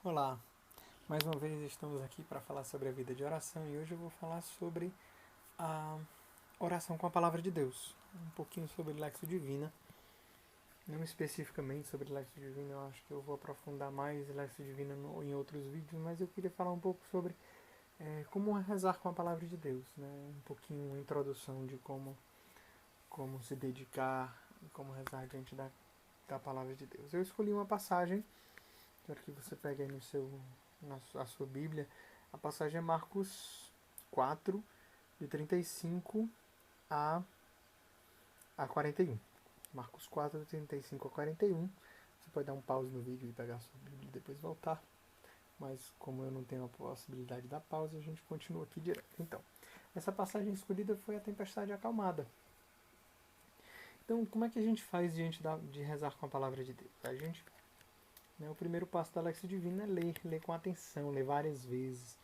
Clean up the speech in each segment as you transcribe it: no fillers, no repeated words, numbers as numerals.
Olá, mais uma vez estamos aqui para falar sobre a vida de oração e hoje eu vou falar sobre a oração com a palavra de Deus. Um pouquinho sobre Lexio Divina, não especificamente sobre Lexio Divina, eu acho que eu vou aprofundar mais Lexio Divina em outros vídeos, mas eu queria falar um pouco sobre como rezar com a palavra de Deus, né? Um pouquinho uma introdução de como se dedicar e como rezar diante da palavra de Deus. Eu escolhi uma passagem. Quero que você pegue aí na sua Bíblia. A passagem é Marcos 4, de 35 a 41. Marcos 4, de 35 a 41. Você pode dar um pause no vídeo e pegar a sua Bíblia e depois voltar. Mas como eu não tenho a possibilidade da pausa, a gente continua aqui direto. Então, essa passagem escolhida foi a tempestade acalmada. Então, como é que a gente faz de rezar com a palavra de Deus? O primeiro passo da Lexia Divina é ler com atenção, ler várias vezes.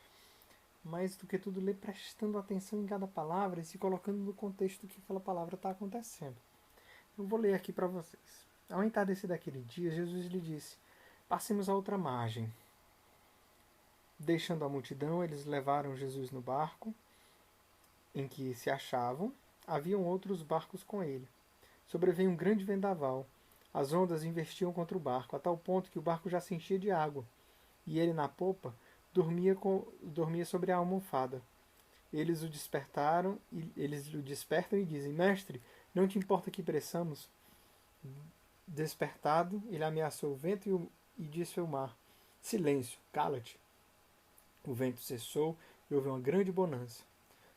Mais do que tudo, ler prestando atenção em cada palavra e se colocando no contexto que aquela palavra está acontecendo. Eu vou ler aqui para vocês. Ao entardecer daquele dia, Jesus lhe disse: Passemos à outra margem. Deixando a multidão, eles levaram Jesus no barco em que se achavam. Haviam outros barcos com ele. Sobreveio um grande vendaval. As ondas investiam contra o barco, a tal ponto que o barco já se enchia de água. E ele, na popa, dormia sobre a almofada. Eles o despertam e dizem: Mestre, não te importa que pereçamos? Despertado, ele ameaçou o vento e disse ao mar: Silêncio, cala-te. O vento cessou e houve uma grande bonança.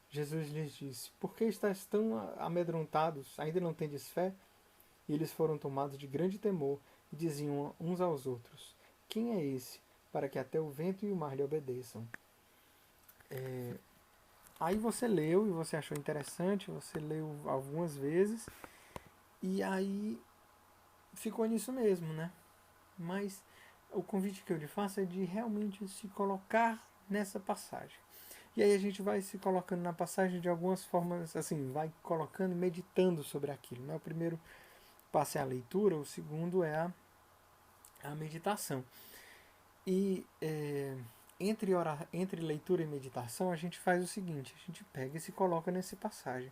Jesus lhes disse: Por que estáis tão amedrontados? Ainda não tendes fé? E eles foram tomados de grande temor e diziam uns aos outros: Quem é esse, para que até o vento e o mar lhe obedeçam? Aí você leu e você achou interessante, você leu algumas vezes e aí ficou nisso mesmo, né? Mas o convite que eu lhe faço é de realmente se colocar nessa passagem. E aí a gente vai se colocando na passagem de algumas formas, assim, vai colocando, meditando sobre aquilo. Né? O primeiro passo é a leitura, o segundo é a meditação. E entre leitura e meditação a gente faz o seguinte, a gente pega e se coloca nessa passagem.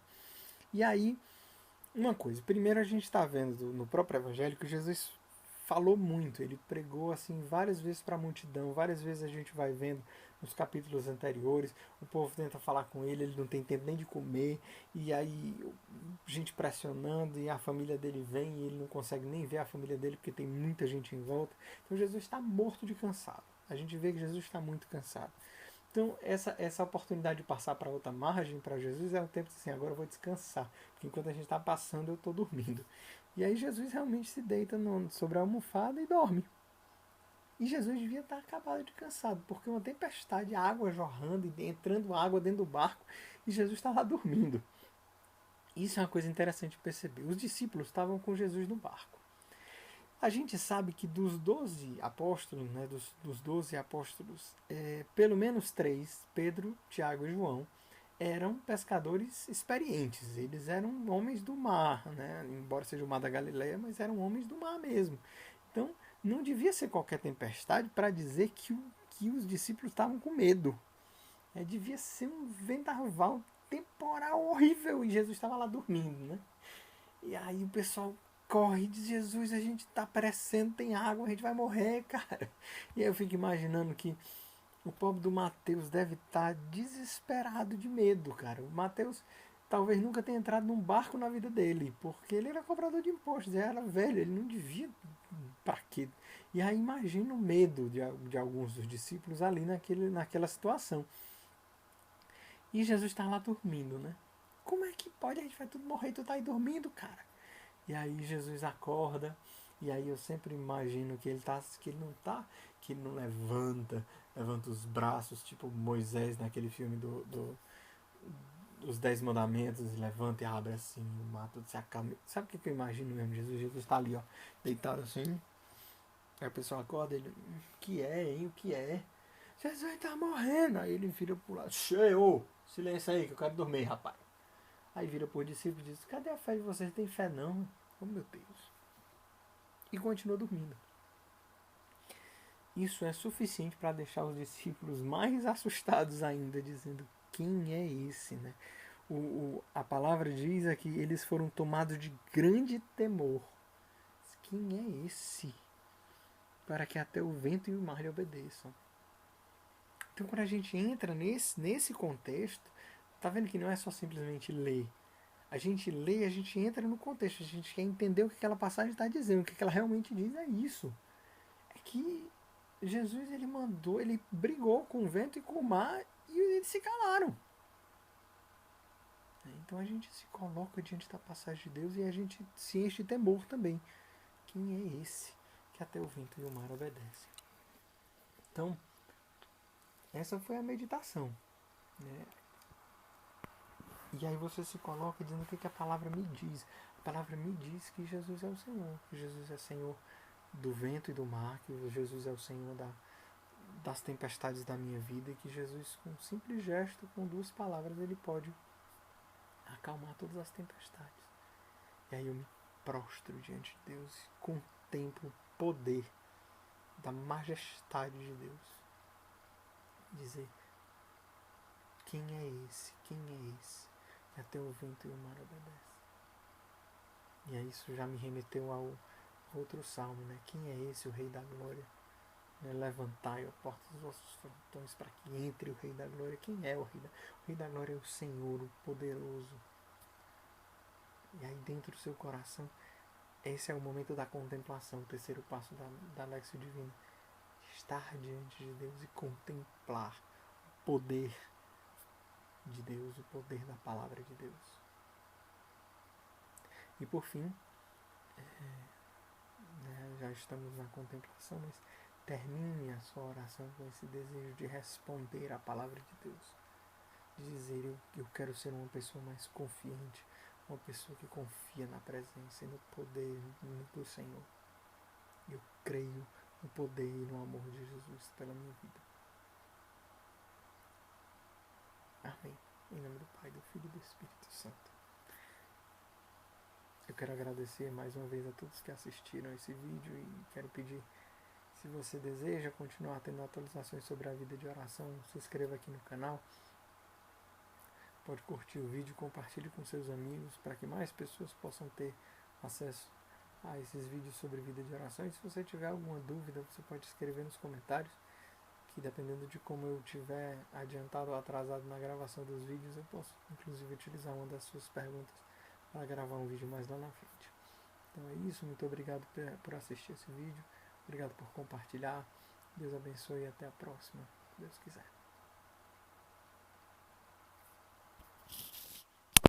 E aí, uma coisa, primeiro a gente está vendo no próprio Evangelho que Jesus falou muito, ele pregou assim várias vezes para a multidão, várias vezes a gente vai vendo nos capítulos anteriores, o povo tenta falar com ele, ele não tem tempo nem de comer, e aí gente pressionando, e a família dele vem e ele não consegue nem ver a família dele porque tem muita gente em volta. Então Jesus está morto de cansado. A gente vê que Jesus está muito cansado. Então, essa oportunidade de passar para outra margem para Jesus é um tempo assim, agora eu vou descansar, porque enquanto a gente está passando eu estou dormindo. E aí Jesus realmente se deita sobre a almofada e dorme. E Jesus devia estar acabado de cansado, porque uma tempestade, água jorrando e entrando água dentro do barco, e Jesus está lá dormindo. Isso é uma coisa interessante de perceber. Os discípulos estavam com Jesus no barco. A gente sabe que dos 12 apóstolos, né, dos 12 apóstolos, pelo menos três, Pedro, Tiago e João, eram pescadores experientes. Eles eram homens do mar, né? Embora seja o mar da Galileia, mas eram homens do mar mesmo. Então, não devia ser qualquer tempestade para dizer que os discípulos estavam com medo. Devia ser um vendaval temporal horrível e Jesus estava lá dormindo, né? E aí o pessoal corre e diz: Jesus, a gente está perecendo, tem água, a gente vai morrer, cara. E aí eu fico imaginando que o pobre do Mateus deve estar desesperado de medo, cara. O Mateus talvez nunca tenha entrado num barco na vida dele, porque ele era cobrador de impostos, ele era velho, ele não devia. Pra quê? E aí imagina o medo de alguns dos discípulos ali naquela situação. E Jesus está lá dormindo, né? Como é que pode? A gente vai tudo morrer e tu tá aí dormindo, cara. E aí Jesus acorda, e aí eu sempre imagino que ele não tá, que ele não levanta os braços, tipo Moisés naquele filme dos Dez Mandamentos, levanta e abre assim, o mar tudo se acalma. Sabe o que eu imagino mesmo? Jesus tá ali, ó, deitado assim, aí o pessoal acorda, ele, que é, hein, o que é? Jesus tá morrendo, aí ele vira pro lado, cheio, silêncio aí que eu quero dormir, rapaz. Aí vira pro discípulo e diz, cadê a fé de vocês? Tem fé não? Oh meu Deus. E continua dormindo. isso é suficiente para deixar os discípulos mais assustados ainda, dizendo: quem é esse, né? A palavra diz aqui, eles foram tomados de grande temor. Quem é esse? Para que até o vento e o mar lhe obedeçam. Então, quando a gente entra nesse contexto, tá vendo que não é só simplesmente ler. A gente lê, a gente entra no contexto, a gente quer entender o que aquela passagem está dizendo, o que ela realmente diz é isso. É que Jesus, ele mandou, ele brigou com o vento e com o mar e eles se calaram. Então a gente se coloca diante da passagem de Deus e a gente se enche de temor também. Quem é esse que até o vento e o mar obedecem? Então, essa foi a meditação, né? E aí você se coloca dizendo o que a palavra me diz. A palavra me diz que Jesus é o Senhor, que Jesus é Senhor do vento e do mar, que Jesus é o Senhor das tempestades da minha vida e que Jesus, com um simples gesto, com duas palavras, ele pode acalmar todas as tempestades. E aí eu me prostro diante de Deus e contemplo o poder da majestade de Deus. Dizer: quem é esse? Quem é esse? Que até o vento e o mar obedecem. E aí isso já me remeteu ao outro salmo, né? Quem é esse, o Rei da Glória? Levantai a porta dos vossos frontões para que entre o Rei da Glória. Quem é o Rei da Glória? O Rei da Glória é o Senhor, o poderoso. E aí dentro do seu coração, esse é o momento da contemplação, o terceiro passo da Lexio Divina. Estar diante de Deus e contemplar o poder de Deus, o poder da palavra de Deus. E por fim, já estamos na contemplação, mas termine a sua oração com esse desejo de responder à palavra de Deus. De dizer: eu quero ser uma pessoa mais confiante, uma pessoa que confia na presença e no poder do Senhor. Eu creio no poder e no amor de Jesus pela minha vida. Amém. Em nome do Pai, do Filho e do Espírito Santo. Eu quero agradecer mais uma vez a todos que assistiram esse vídeo e quero pedir, se você deseja continuar tendo atualizações sobre a vida de oração, se inscreva aqui no canal. Pode curtir o vídeo, compartilhe com seus amigos para que mais pessoas possam ter acesso a esses vídeos sobre vida de oração. E se você tiver alguma dúvida, você pode escrever nos comentários, que dependendo de como eu tiver adiantado ou atrasado na gravação dos vídeos, eu posso inclusive utilizar uma das suas perguntas para gravar um vídeo mais lá na frente. Então é isso, muito obrigado por assistir esse vídeo, obrigado por compartilhar, Deus abençoe e até a próxima, se Deus quiser.